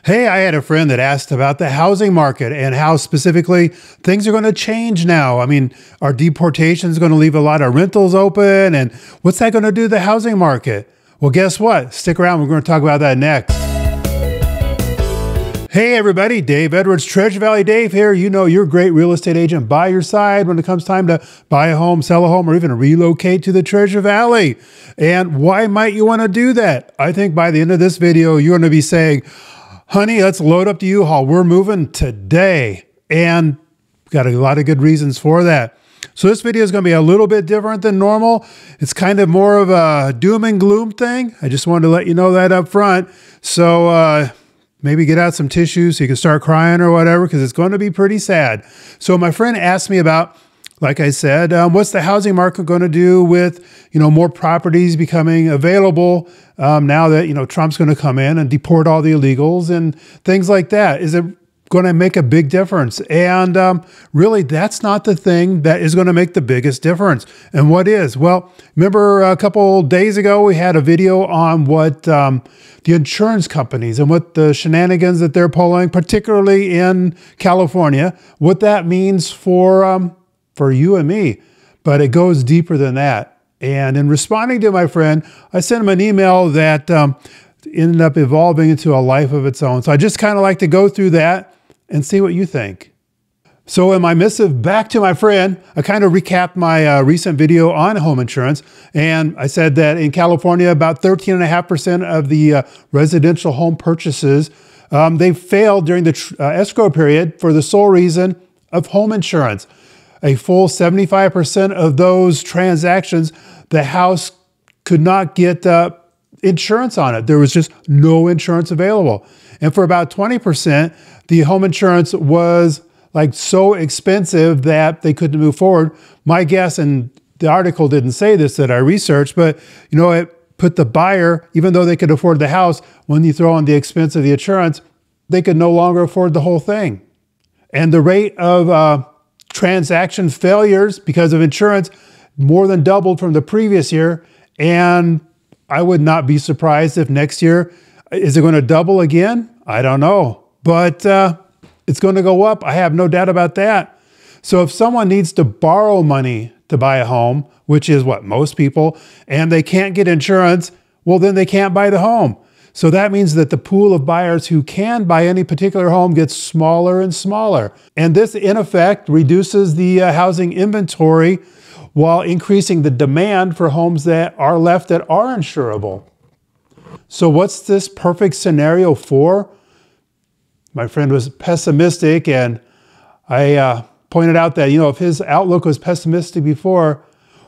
Hey, I had a friend that asked about the housing market and how specifically things are going to change now. I mean, are deportations going to leave a lot of rentals open? And what's that going to do to the housing market? Well, guess what? Stick around. We're going to talk about that next. Hey, everybody. Dave Edwards, Treasure Valley Dave here. You know, you're a great real estate agent by your side when it comes time to buy a home, sell a home, or even relocate to the Treasure Valley. And why might you want to do that? I think by the end of this video, you're going to be saying, honey, let's load up the U-Haul. We're moving today. And got a lot of good reasons for that. So this video is going to be a little bit different than normal. It's kind of more of a doom and gloom thing. I just wanted to let you know that up front. So maybe get out some tissues so you can start crying or whatever, because it's going to be pretty sad. So my friend asked me about, like I said, what's the housing market going to do with, more properties becoming available now that, Trump's going to come in and deport all the illegals and things like that? Is it going to make a big difference? And really, that's not the thing that is going to make the biggest difference. And what is? Well, remember a couple days ago, we had a video on what the insurance companies and what the shenanigans that they're pulling, particularly in California, what that means for you and me. But it goes deeper than that. And in responding to my friend, I sent him an email that ended up evolving into a life of its own. So I just kind of like to go through that and see what you think. So in my missive back to my friend, I kind of recapped my recent video on home insurance. And I said that in California, about 13.5% of the residential home purchases, they failed during the escrow period for the sole reason of home insurance. A full 75% of those transactions, the house could not get insurance on it. There was just no insurance available. And for about 20%, the home insurance was like so expensive that they couldn't move forward. My guess, and the article didn't say this that I researched, but it put the buyer, even though they could afford the house, when you throw on the expense of the insurance, they could no longer afford the whole thing. And the rate of transaction failures because of insurance more than doubled from the previous year. And I would not be surprised if next year, is it going to double again? I don't know, but it's going to go up. I have no doubt about that. So if someone needs to borrow money to buy a home, which is what most people, and they can't get insurance, well, then they can't buy the home. So that means that the pool of buyers who can buy any particular home gets smaller and smaller. And this, in effect, reduces the housing inventory while increasing the demand for homes that are left that are insurable. So what's this perfect scenario for? My friend was pessimistic, and I pointed out that, if his outlook was pessimistic before,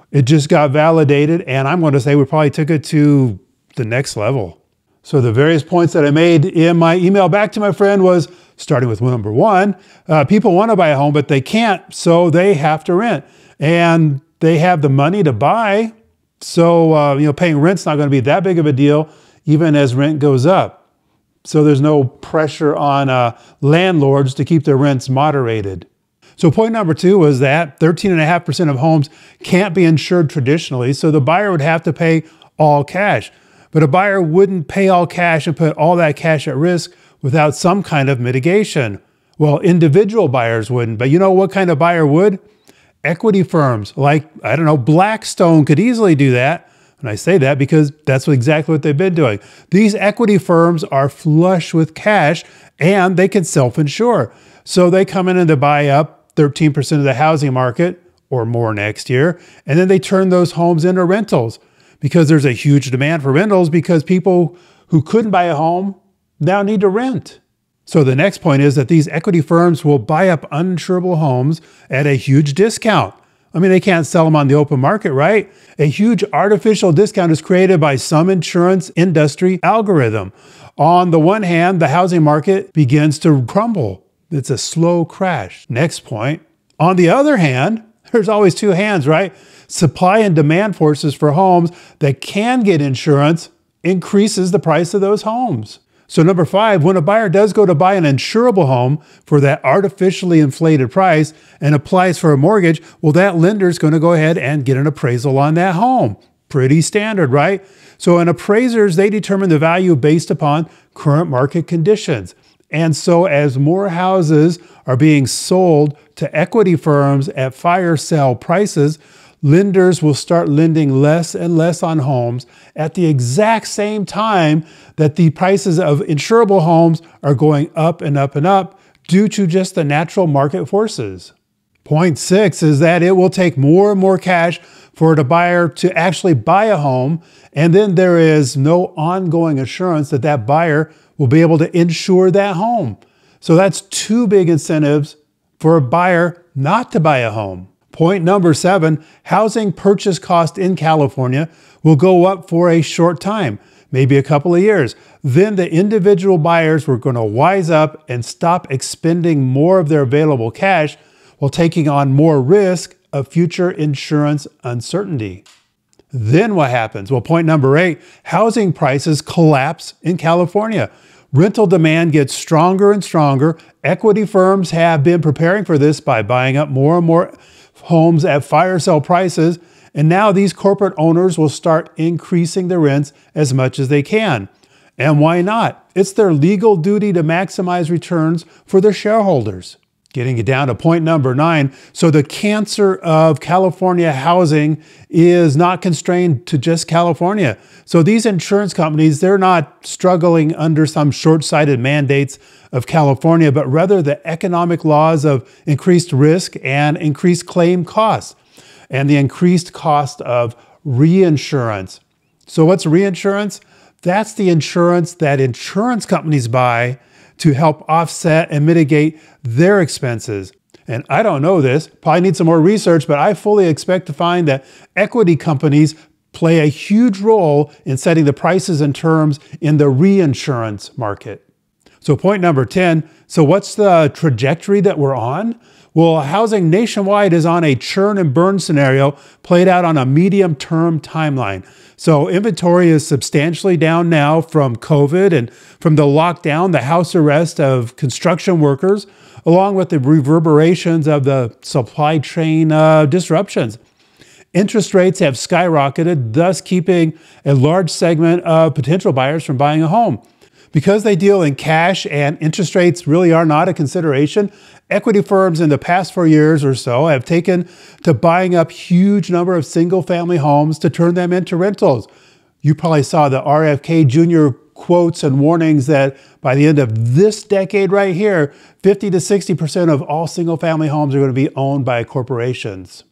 it just got validated. And I'm going to say we probably took it to the next level. So the various points that I made in my email back to my friend was, starting with number one, people want to buy a home, but they can't, so they have to rent. And they have the money to buy, so paying rent's not going to be that big of a deal, even as rent goes up. So there's no pressure on landlords to keep their rents moderated. So point number two was that 13.5% of homes can't be insured traditionally, so the buyer would have to pay all cash. But a buyer wouldn't pay all cash and put all that cash at risk without some kind of mitigation. Well, individual buyers wouldn't, but you know what kind of buyer would? Equity firms like, I don't know, Blackstone could easily do that. And I say that because that's exactly what they've been doing. These equity firms are flush with cash and they can self-insure. So they come in and they buy up 13% of the housing market or more next year, and then they turn those homes into rentals. Because there's a huge demand for rentals because people who couldn't buy a home now need to rent. So the next point is that these equity firms will buy up uninsurable homes at a huge discount. I mean, they can't sell them on the open market, right? A huge artificial discount is created by some insurance industry algorithm. On the one hand, the housing market begins to crumble. It's a slow crash. Next point. On the other hand, there's always two hands, right? Supply and demand forces for homes that can get insurance increases the price of those homes. So number five, when a buyer does go to buy an insurable home for that artificially inflated price and applies for a mortgage, well, that lender is going to go ahead and get an appraisal on that home. Pretty standard, right? So in appraisers, they determine the value based upon current market conditions. And so as more houses are being sold to equity firms at fire sale prices, lenders will start lending less and less on homes at the exact same time that the prices of insurable homes are going up and up and up due to just the natural market forces. Point 6 is that it will take more and more cash for the buyer to actually buy a home, and then there is no ongoing assurance that that buyer will be able to insure that home. So that's two big incentives for a buyer not to buy a home. Point number 7, housing purchase cost in California will go up for a short time, maybe a couple of years. Then the individual buyers were going to wise up and stop expending more of their available cash while taking on more risk of future insurance uncertainty. Then what happens? Well, point number 8, housing prices collapse in California. Rental demand gets stronger and stronger. Equity firms have been preparing for this by buying up more and more homes at fire sale prices. And now these corporate owners will start increasing the rents as much as they can. And why not? It's their legal duty to maximize returns for their shareholders. Getting it down to point number 9. So the cancer of California housing is not constrained to just California. So these insurance companies, they're not struggling under some short-sighted mandates of California, but rather the economic laws of increased risk and increased claim costs and the increased cost of reinsurance. So what's reinsurance? That's the insurance that insurance companies buy to help offset and mitigate their expenses. And I don't know this, probably need some more research, but I fully expect to find that equity companies play a huge role in setting the prices and terms in the reinsurance market. So point number 10, so what's the trajectory that we're on? Well, housing nationwide is on a churn and burn scenario played out on a medium-term timeline. So inventory is substantially down now from COVID and from the lockdown, the house arrest of construction workers, along with the reverberations of the supply chain disruptions. Interest rates have skyrocketed, thus keeping a large segment of potential buyers from buying a home. Because they deal in cash and interest rates really are not a consideration, equity firms in the past 4 years or so have taken to buying up huge number of single-family homes to turn them into rentals. You probably saw the RFK Jr. quotes and warnings that by the end of this decade right here, 50 to 60% of all single-family homes are going to be owned by corporations.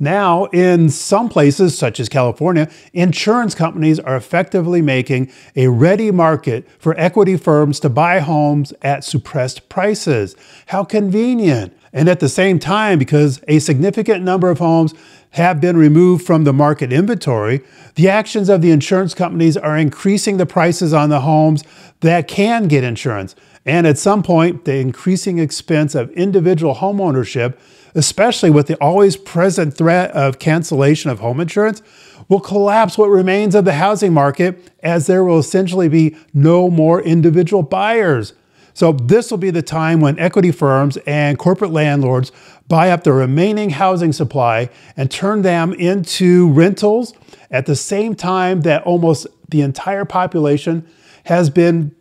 Now, in some places, such as California, insurance companies are effectively making a ready market for equity firms to buy homes at suppressed prices. How convenient! And at the same time, because a significant number of homes have been removed from the market inventory, the actions of the insurance companies are increasing the prices on the homes that can get insurance. And at some point, the increasing expense of individual home ownership, especially with the always present threat of cancellation of home insurance, will collapse what remains of the housing market, as there will essentially be no more individual buyers. So this will be the time when equity firms and corporate landlords buy up the remaining housing supply and turn them into rentals at the same time that almost the entire population has been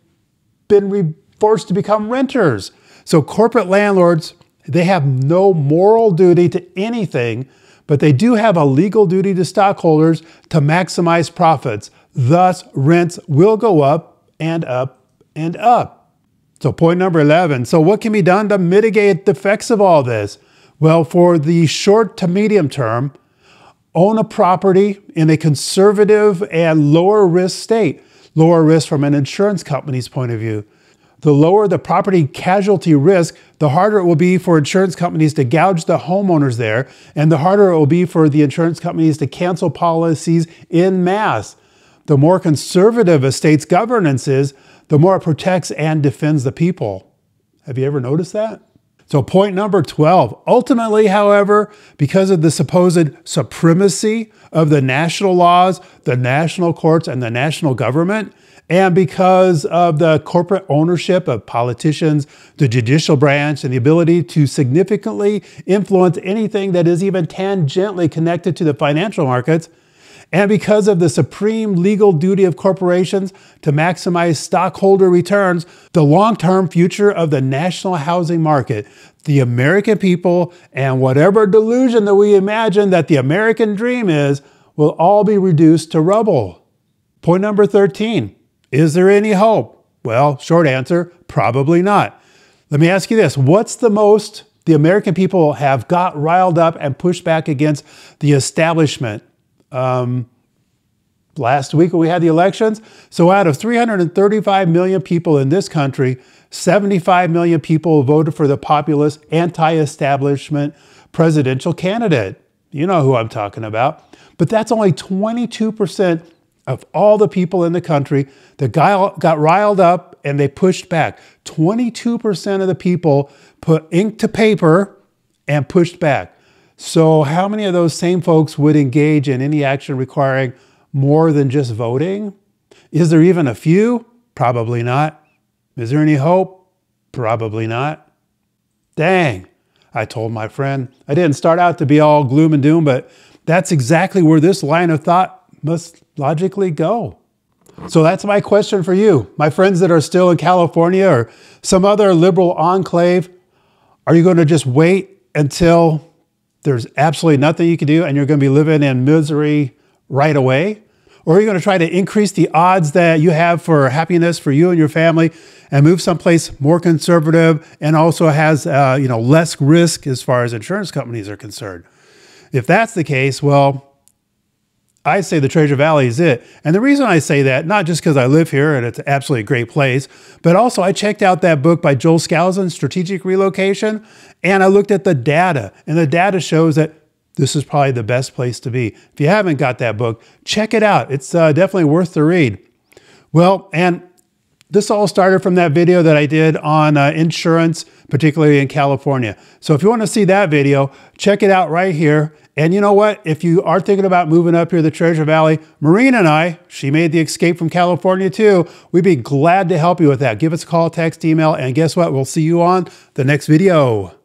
forced to become renters. So corporate landlords, they have no moral duty to anything, but they do have a legal duty to stockholders to maximize profits. Thus, rents will go up and up and up. So point number 11. So what can be done to mitigate the effects of all this? Well, for the short to medium term, own a property in a conservative and lower risk state. Lower risk from an insurance company's point of view. The lower the property casualty risk, the harder it will be for insurance companies to gouge the homeowners there, and the harder it will be for the insurance companies to cancel policies en masse. The more conservative a state's governance is, the more it protects and defends the people. Have you ever noticed that? So point number 12, ultimately, however, because of the supposed supremacy of the national laws, the national courts, and the national government, and because of the corporate ownership of politicians, the judicial branch, and the ability to significantly influence anything that is even tangentially connected to the financial markets, And because of the supreme legal duty of corporations to maximize stockholder returns, the long-term future of the national housing market, the American people, and whatever delusion that we imagine that the American dream is, will all be reduced to rubble. Point number 13, is there any hope? Well, short answer, probably not. Let me ask you this, what's the most the American people have got riled up and pushed back against the establishment? Last week when we had the elections, so out of 335 million people in this country, 75 million people voted for the populist, anti-establishment presidential candidate. You know who I'm talking about. But that's only 22% of all the people in the country that got riled up and they pushed back. 22% of the people put ink to paper and pushed back. So how many of those same folks would engage in any action requiring more than just voting? Is there even a few? Probably not. Is there any hope? Probably not. Dang, I told my friend. I didn't start out to be all gloom and doom, but that's exactly where this line of thought must logically go. So that's my question for you. My friends that are still in California or some other liberal enclave, are you going to just wait until there's absolutely nothing you can do and you're going to be living in misery right away? Or are you going to try to increase the odds that you have for happiness for you and your family and move someplace more conservative and also has less risk as far as insurance companies are concerned? If that's the case, well, I say the Treasure Valley is it. And the reason I say that, not just because I live here and it's absolutely a great place, but also I checked out that book by Joel Skousen, Strategic Relocation, and I looked at the data. And the data shows that this is probably the best place to be. If you haven't got that book, check it out. It's definitely worth the read. Well, and this all started from that video that I did on insurance, particularly in California. So if you want to see that video, check it out right here. And you know what? If you are thinking about moving up here to the Treasure Valley, Maureen and I, she made the escape from California too. We'd be glad to help you with that. Give us a call, text, email, and guess what? We'll see you on the next video.